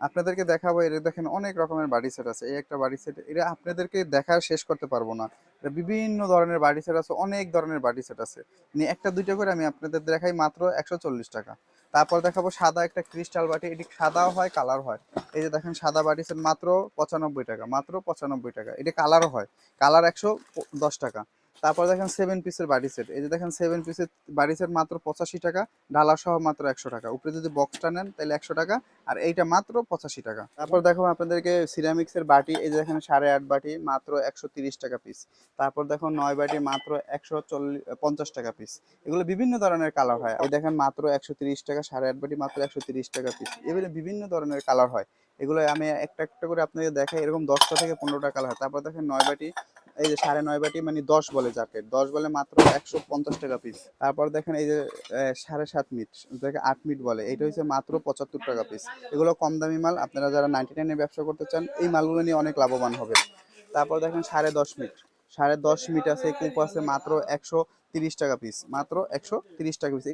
আপনাদেরকে দেখাবো, এটা দেখেন অনেক রকমের বাড়ি সেট আছে। এই একটা বাড়ি সেট, এটা আপনাদেরকে দেখা শেষ করতে পারবো না। এটা বিভিন্ন ধরনের বাড়ি সেট আছে, অনেক ধরনের বাড়ি সেট আছে। একটা দুইটা করে আমি আপনাদের দেখাই মাত্র 140 টাকা। তারপর দেখাবো সাদা একটা ক্রিস্টাল বাটি, এটি সাদাও হয় কালার হয়। এই যে দেখেন সাদা বাটি সেট মাত্র 95 টাকা, মাত্র 95 টাকা। এটা কালারও হয়, কালার 110 টাকা। তারপর দেখেন 7 পিসের বাড়ি সেট, এই যে দেখেন 7 পিসের বাড়ি সেট মাত্র 85 টাকা, ঢালা সহ মাত্র 100 টাকা। উপরে যদি বক্সটা নেন তাহলে 100 টাকা, আর এইটা মাত্র 85 টাকা। তারপর দেখো আপনাদেরকে সিরামিক্সের বাটি, এই যে দেখেন 8.5 বাটি মাত্র 130 টাকা পিস। তারপর দেখো 9 বাটি মাত্র 150 টাকা পিস। এগুলো বিভিন্ন ধরনের কালার হয়। এই দেখেন মাত্র 130 টাকা, 8.5 বাটি মাত্র 130 টাকা পিস। এগুলো বিভিন্ন ধরনের কালার হয়। এগুলো আমি একটা একটা করে আপনাকে দেখাই, এরকম 10টা থেকে 15টা কালার হয়। তারপর দেখেন 9 বাটি, এই যে 9.5 বাটি মানে 10 বলে, যাকে 10 বলে মাত্র 150 টাকা পিস। তারপর দেখেন এই যে 7.5 মিট, যাকে 8 মিট বলে, এটা হচ্ছে মাত্র 75 টাকা পিস। এগুলো কম দামি মাল, আপনারা যারা 99-এর ব্যবসা করতে চান এই মালগুলো নিয়ে অনেক লাভবান হবে। তারপর দেখেন 10.5 মিট, 10.5 মিট আছে, কূপ আছে মাত্র 130 টাকা পিস, মাত্র 130 টাকা পিস।